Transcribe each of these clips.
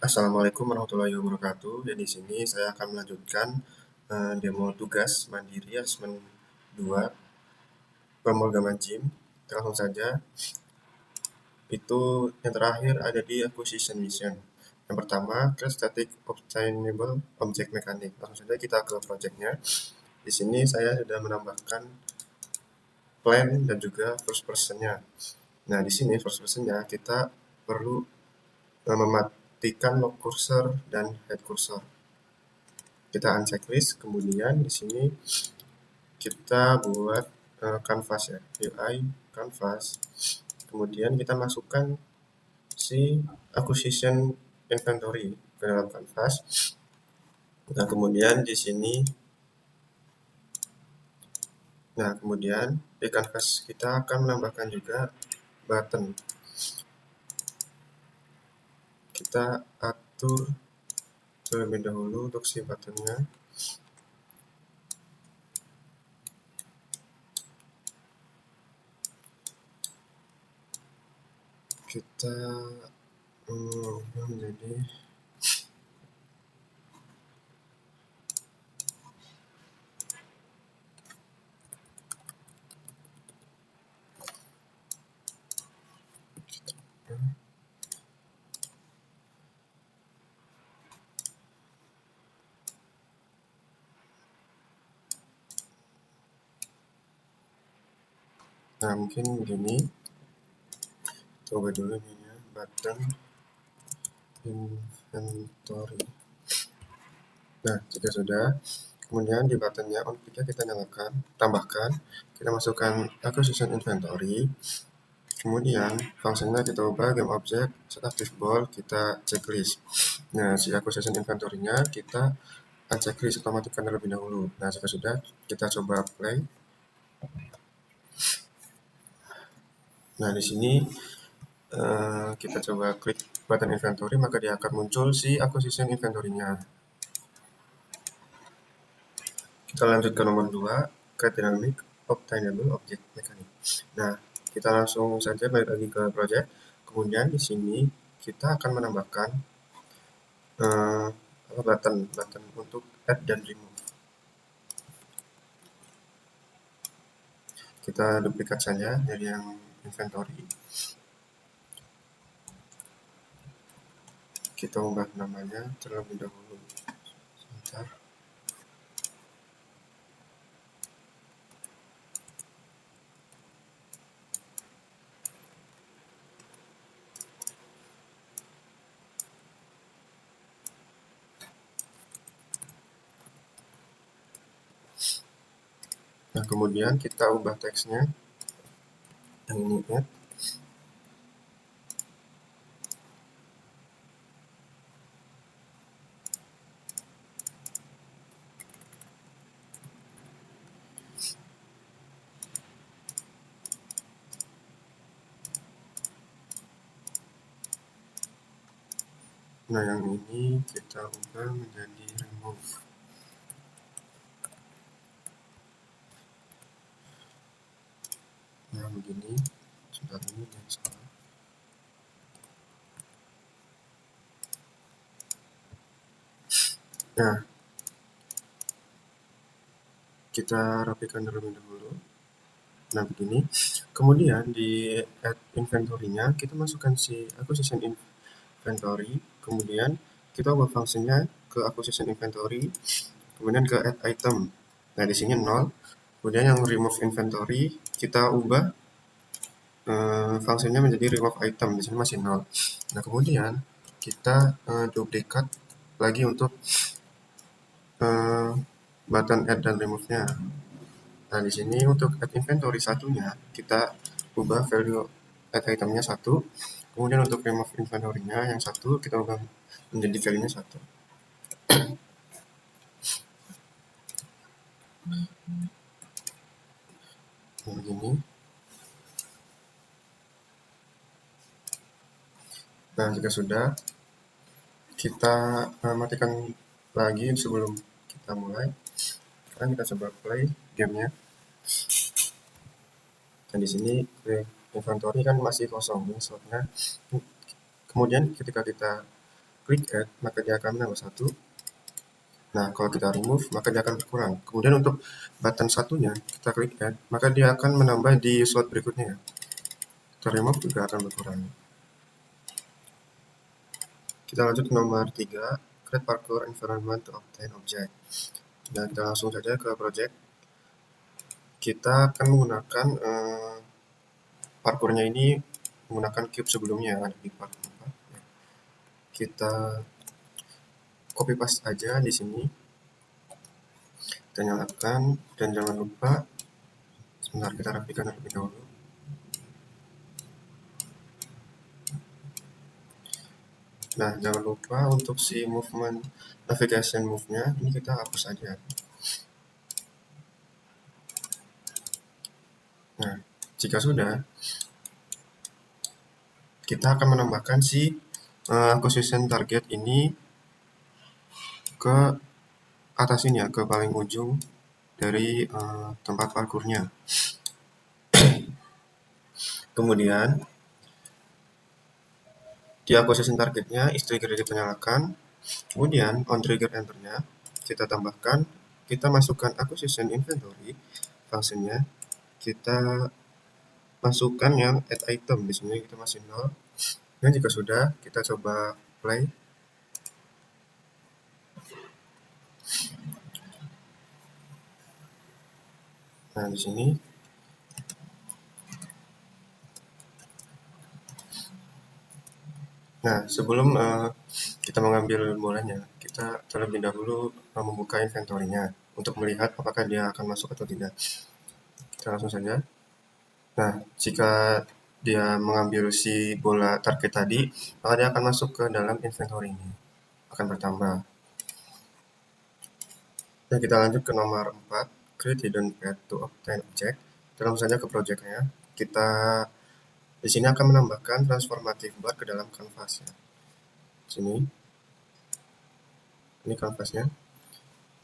Assalamualaikum warahmatullahi wabarakatuh. Dan di sini saya akan melanjutkan demo tugas mandiri asesmen 2 pemrograman GIM. Langsung saja. Itu yang terakhir ada di acquisition mission. Yang pertama, create static obtainable object mechanic. Langsung saja kita ke projectnya. Di sini saya sudah menambahkan plan dan juga first personnya. Nah, di sini first personnya kita perlu mematikan lock cursor dan head cursor. Kita unchecklist, kemudian di sini kita buat canvas ya, UI canvas. Kemudian kita masukkan si acquisition inventory ke dalam canvas. Nah, kemudian di sini di canvas kita akan menambahkan juga button. Kita atur terlebih dahulu untuk si buttonnya. Kita menjadi nah, mungkin begini. Coba dulu ini ya, button inventory. Nah, jika sudah, kemudian di buttonnya on click kita nyalakan, tambahkan, kita masukkan acquisition inventory. Kemudian fungsinya kita ubah game object, set active ball, kita checklist. Nah, si acquisition inventory-nya kita unchecklist atau matikan terlebih dahulu. Nah, jika sudah, kita coba play. Nah, di sini kita coba klik button inventory, maka dia akan muncul si acquisition inventory-nya. Kita lanjut ke nomor 2, ke dynamic obtainable object mechanic. Nah, kita langsung saja balik lagi ke project. Kemudian di sini kita akan menambahkan button untuk add dan remove. Kita duplikat saja dari yang inventory. Kita ubah namanya terlebih dahulu. Sebentar. Nah, kemudian kita ubah teksnya. Yang ini add. Nah, yang ini kita ubah menjadi remove. Nah, begini. Sebentar, ini yang salah. Nah, kita rapikan terlebih dahulu. Nah, begini. Kemudian di add inventory-nya kita masukkan si acquisition inventory. Kemudian kita ubah fungsinya ke acquisition inventory. Kemudian ke add item. Nah, di sini 0. Kemudian yang remove inventory kita ubah fungsinya menjadi remove item. Di sini masih 0. Nah, kemudian kita duplikat lagi untuk button add dan remove-nya. Nah, di sini untuk add inventory satunya kita ubah value add itemnya 1. Kemudian untuk remove inventory-nya yang 1 kita ubah menjadi value-nya 1. Nah, begini. Nah, jika sudah, kita matikan lagi sebelum kita mulai. Sekarang kita coba play gamenya. Dan di sini inventory kan masih kosong ini slotnya. Kemudian ketika kita klik add, maka dia akan menambah 1. Nah, kalau kita remove, maka dia akan berkurang. Kemudian untuk button satunya, kita klik add, maka dia akan menambah di slot berikutnya. Kita remove juga akan berkurang. Kita lanjut ke nomor 3, create parkour environment to obtain object. Nah, kita langsung saja ke project. Kita akan menggunakan parkurnya ini menggunakan cube sebelumnya yang ada di part 4. Kita copy paste aja di sini. Kita nyalakan dan jangan lupa sebentar kita rapikan terlebih dahulu. Nah, jangan lupa untuk si movement navigation move-nya ini kita hapus aja. Nah, jika sudah, kita akan menambahkan si acquisition target ini ke atas ini ya, ke paling ujung dari tempat parkurnya. Kemudian di acquisition targetnya is trigger kita nyalakan. Kemudian on trigger enternya kita tambahkan, kita masukkan acquisition inventory fungsinya, kita masukkan yang add item. Di sini kita masih 0. Dan jika sudah, kita coba play. Nah, di sini nah, sebelum kita mengambil bolanya, kita terlebih dahulu membuka inventory-nya untuk melihat apakah dia akan masuk atau tidak. Kita langsung saja. Nah, jika dia mengambil si bola target tadi, maka dia akan masuk ke dalam inventory ini, akan bertambah. Dan kita lanjut ke nomor 4, create hidden path to obtain object. Kita langsung saja ke project-nya. Kita di sini akan menambahkan transformative bar ke dalam canvas ya. Sini. Ini canvasnya.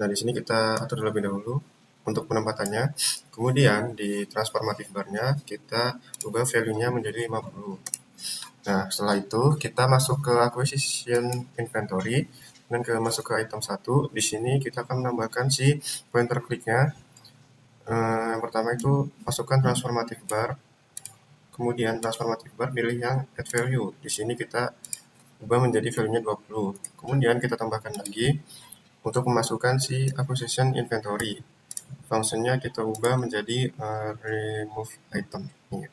Nah, di sini kita atur terlebih dahulu untuk penempatannya. Kemudian di transformative bar-nya kita ubah value-nya menjadi 50. Nah, setelah itu kita masuk ke acquisition inventory dan masuk ke item 1. Di sini kita akan menambahkan si pointer click-nya. Yang pertama itu masukkan transformative bar. Kemudian transformative bar pilih yang add value. Di sini kita ubah menjadi value-nya 20. Kemudian kita tambahkan lagi untuk memasukkan si acquisition inventory. Fungsinya kita ubah menjadi remove item. Ini.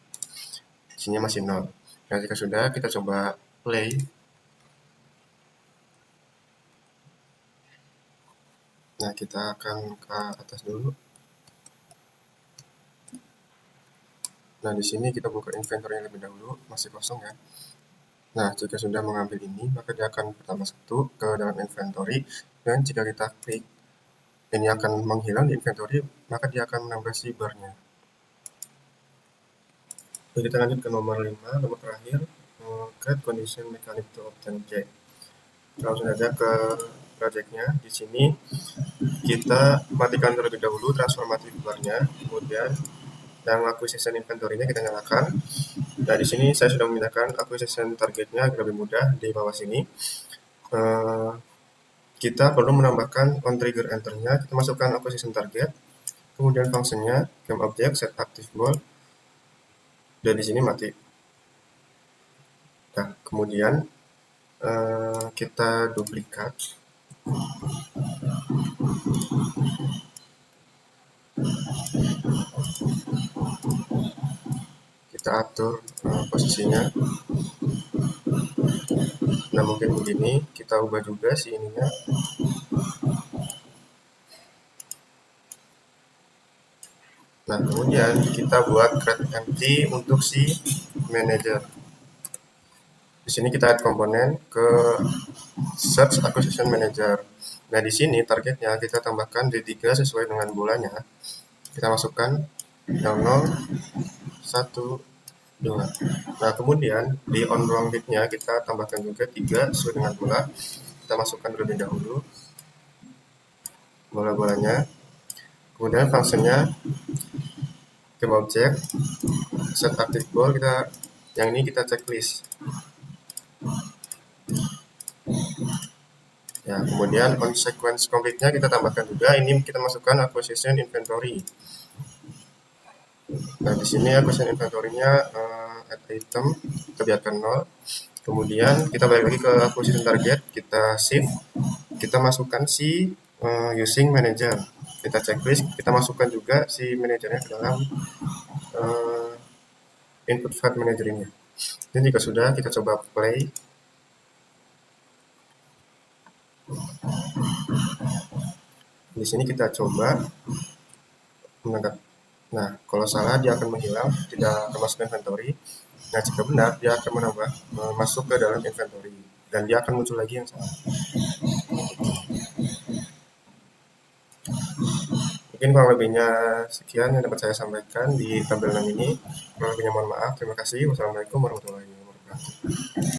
Isinya masih 0. Nah, jika sudah, kita coba play. Nah, kita akan ke atas dulu. Nah, di sini kita buka inventory lebih dahulu, masih kosong ya. Nah, jika sudah mengambil ini, maka dia akan bertambah 1 ke dalam inventory. Dan jika kita klik, ini akan menghilang di inventory, maka dia akan menambah si bar-nya. Oke, kita lanjut ke nomor 5, nomor terakhir, create condition mechanic to obtain object. Langsung saja ke project-nya. Di sini kita matikan terlebih dahulu transformative bar-nya, kemudian yang acquisition inventory-nya kita nyalakan. Nah, di sini saya sudah memindahkan acquisition targetnya agar lebih mudah di bawah sini. Kita perlu menambahkan on trigger enter-nya, kita masukkan acquisition target, kemudian fungsinya game object set active goal, dan di sini mati. Nah, kemudian kita duplikat. Kita atur posisinya. Nah, mungkin begini, kita ubah juga si ininya. Nah, kemudian kita buat create empty untuk si manager. Di sini kita add komponen ke search acquisition manager. Nah, di sini targetnya kita tambahkan D3 sesuai dengan bolanya. Kita masukkan yang 0, 1, 2. Nah, kemudian di on wrong bit-nya kita tambahkan juga 3 sesuai dengan bola. Kita masukkan terlebih dahulu bola-bolanya. Kemudian fungsinya game object set active ball, kita yang ini kita checklist. Ya, kemudian on sequence complete-nya kita tambahkan juga, ini kita masukkan acquisition inventory. Nah, di sini acquisition inventory-nya add item, kita biarkan 0. Kemudian kita balik lagi ke acquisition target, kita shift, kita masukkan si using manager. Kita checklist, kita masukkan juga si manajernya ke dalam input file manager ini. Dan jika sudah, kita coba play. Di sini kita coba menangkap. Nah, kalau salah dia akan menghilang, tidak akan masuk ke inventory. Nah, jika benar, dia akan menambah masuk ke dalam inventory dan dia akan muncul lagi yang salah. Mungkin kurang lebihnya sekian yang dapat saya sampaikan di tabel 6 ini. Kurang lebihnya mohon maaf. Terima kasih. Wassalamualaikum warahmatullahi wabarakatuh.